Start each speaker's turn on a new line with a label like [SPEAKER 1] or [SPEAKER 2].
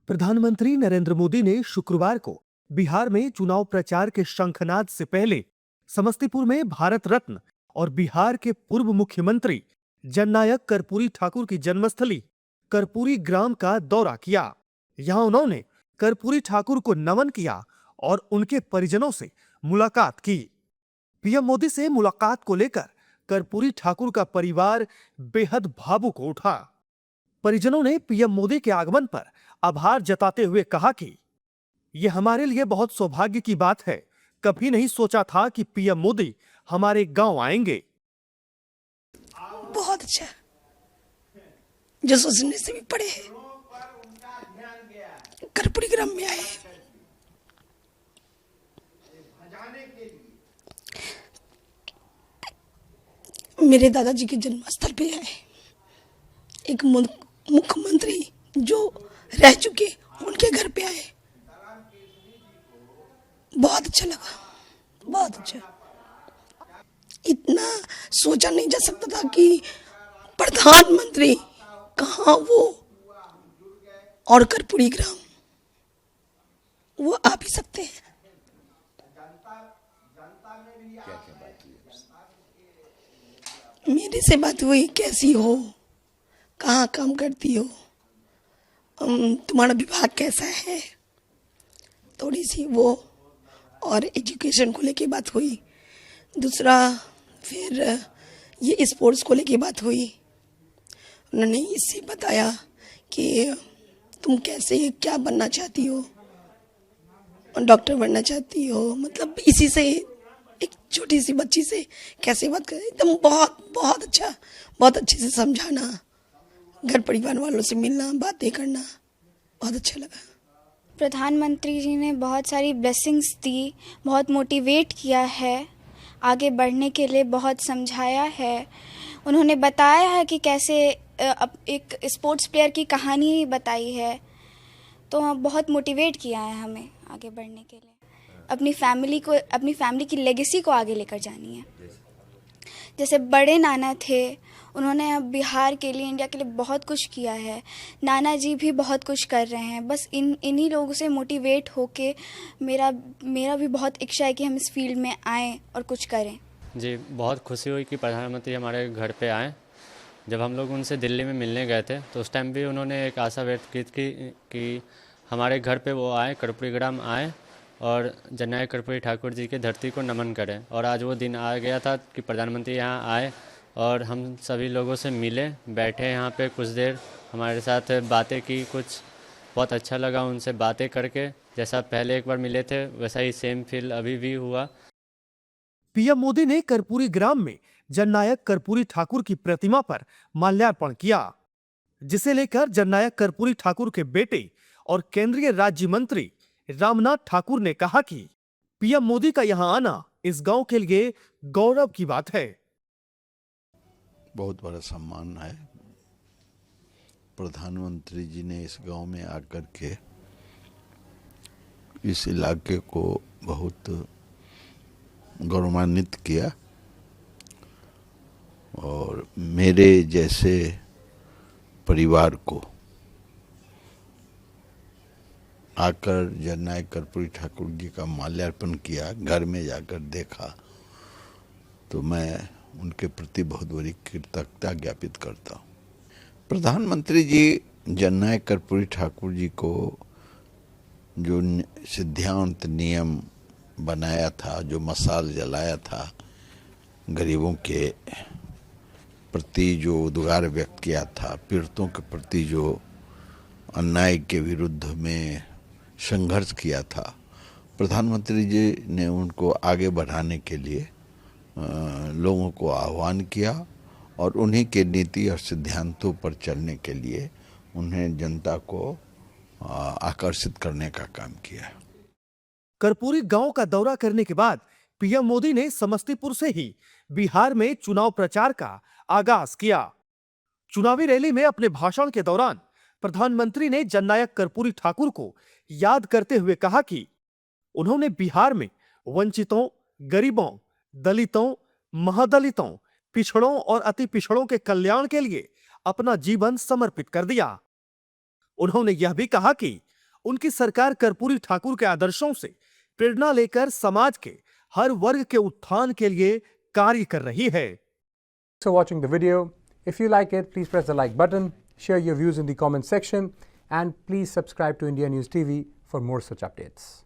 [SPEAKER 1] प्रधानमंत्री नरेंद्र मोदी ने शुक्रवार को बिहार में चुनाव प्रचार के शंखनाद से पहले समस्तीपुर में भारत रत्न और बिहार के पूर्व मुख्यमंत्री जननायक कर्पूरी ठाकुर की जन्मस्थली कर्पूरी ग्राम का दौरा किया। यहां उन्होंने कर्पूरी ठाकुर को नमन किया और उनके परिजनों से मुलाकात की। पीएम मोदी से मुलाकात को लेकर कर्पूरी ठाकुर का परिवार बेहद भावुक हो उठा। परिजनों ने पीएम मोदी के आगमन पर आभार जताते हुए कहा कि यह हमारे लिए बहुत सौभाग्य की बात है। कभी नहीं सोचा था कि पीएम मोदी हमारे गांव आएंगे।
[SPEAKER 2] बहुत अच्छा, जो सोचने से भी पड़े हैं। कर्पूरी ग्राम में आए, मेरे दादाजी के जन्मस्थल पे आए। एक मुख्यमंत्री जो रह चुके उनके घर पे आए, बहुत अच्छा लगा, बहुत अच्छा। इतना सोचा नहीं जा सकता था कि प्रधानमंत्री कहाँ वो और कर्पूरी ग्राम वो आ भी सकते हैं। मेरे से बात हुई, कैसी हो, कहाँ काम करती हो, तुम्हारा विभाग कैसा है, थोड़ी सी वो और एजुकेशन को लेके बात हुई। दूसरा फिर ये स्पोर्ट्स को लेके बात हुई। उन्होंने इससे बताया कि तुम कैसे क्या बनना चाहती हो, डॉक्टर बनना चाहती हो, मतलब इसी से एक छोटी सी बच्ची से कैसे बात करें, एकदम बहुत बहुत अच्छा, बहुत अच्छे से समझाना, घर परिवार वालों से मिलना, बातें करना, बहुत अच्छा लगा।
[SPEAKER 3] प्रधानमंत्री जी ने बहुत सारी ब्लेसिंग्स दी, बहुत मोटिवेट किया है, आगे बढ़ने के लिए बहुत समझाया है। उन्होंने बताया है कि कैसे एक स्पोर्ट्स प्लेयर की कहानी बताई है, तो बहुत मोटिवेट किया है हमें आगे बढ़ने के लिए। अपनी फैमिली की लेगेसी को आगे लेकर जानी है। जैसे बड़े नाना थे, उन्होंने अब बिहार के लिए, इंडिया के लिए बहुत कुछ किया है। नाना जी भी बहुत कुछ कर रहे हैं। बस इन्हीं लोगों से मोटिवेट होके मेरा भी बहुत इच्छा है कि हम इस फील्ड में आएँ और कुछ करें।
[SPEAKER 4] जी, बहुत खुशी हुई कि प्रधानमंत्री हमारे घर पे आए। जब हम लोग उनसे दिल्ली में मिलने गए थे तो उस टाइम भी उन्होंने एक आशा व्यक्त की थी कि हमारे घर पे वो आए, कर्पूरी ग्राम आए और जननायक कर्पूरी ठाकुर जी के धरती को नमन करें। और आज वो दिन आ गया था कि प्रधानमंत्री यहाँ आए और हम सभी लोगों से मिले, बैठे यहाँ पे कुछ देर, हमारे साथ बातें की। कुछ बहुत अच्छा लगा उनसे बातें करके। जैसा पहले एक बार मिले थे वैसा ही सेम फील अभी भी हुआ।
[SPEAKER 1] पीएम मोदी ने कर्पूरी ग्राम में जननायक कर्पूरी ठाकुर की प्रतिमा पर माल्यार्पण किया, जिसे लेकर जननायक कर्पूरी ठाकुर के बेटे और केंद्रीय राज्य मंत्री रामनाथ ठाकुर ने कहा कि पीएम मोदी का यहां आना इस गांव के लिए गौरव की बात है।
[SPEAKER 5] बहुत बड़ा सम्मान है। प्रधानमंत्री जी ने इस गांव में आकर के इस इलाके को बहुत गौरवान्वित किया और मेरे जैसे परिवार को आकर जननायक कर्पूरी ठाकुर जी का माल्यार्पण किया, घर में जाकर देखा, तो मैं उनके प्रति बहुत बड़ी कृतज्ञता ज्ञापित करता हूँ। प्रधानमंत्री जी जननायक कर्पूरी ठाकुर जी को जो सिद्धांत नियम बनाया था, जो मशाल जलाया था, गरीबों के प्रति जो उद्गार व्यक्त किया था, पीड़ितों के प्रति जो अन्याय के विरुद्ध में संघर्ष किया था, प्रधानमंत्री जी ने उनको आगे बढ़ाने के लिए लोगों को आह्वान किया और उन्हीं के नीति और सिद्धांतों पर चलने के लिए उन्हें जनता को आकर्षित करने का काम किया।
[SPEAKER 1] कर्पूरी गांव का दौरा करने के बाद पीएम मोदी ने समस्तीपुर से ही बिहार में चुनाव प्रचार का आगाज किया। चुनावी रैली में अपने भाषण के दौरान प्रधानमंत्री ने जननायक कर्पूरी ठाकुर को याद करते हुए कहा कि उन्होंने बिहार में वंचितों, गरीबों, दलितों, महादलितों, पिछड़ों और अति पिछड़ों के कल्याण के लिए अपना जीवन समर्पित कर दिया। उन्होंने यह भी कहा कि उनकी सरकार कर्पूरी ठाकुर के आदर्शों से प्रेरणा लेकर समाज के हर वर्ग के उत्थान के लिए कार्य कर रही है।
[SPEAKER 6] Thanks for watching the video. If you like it, please press the like button, share your views in the comment section, and please subscribe to India News TV for more such updates.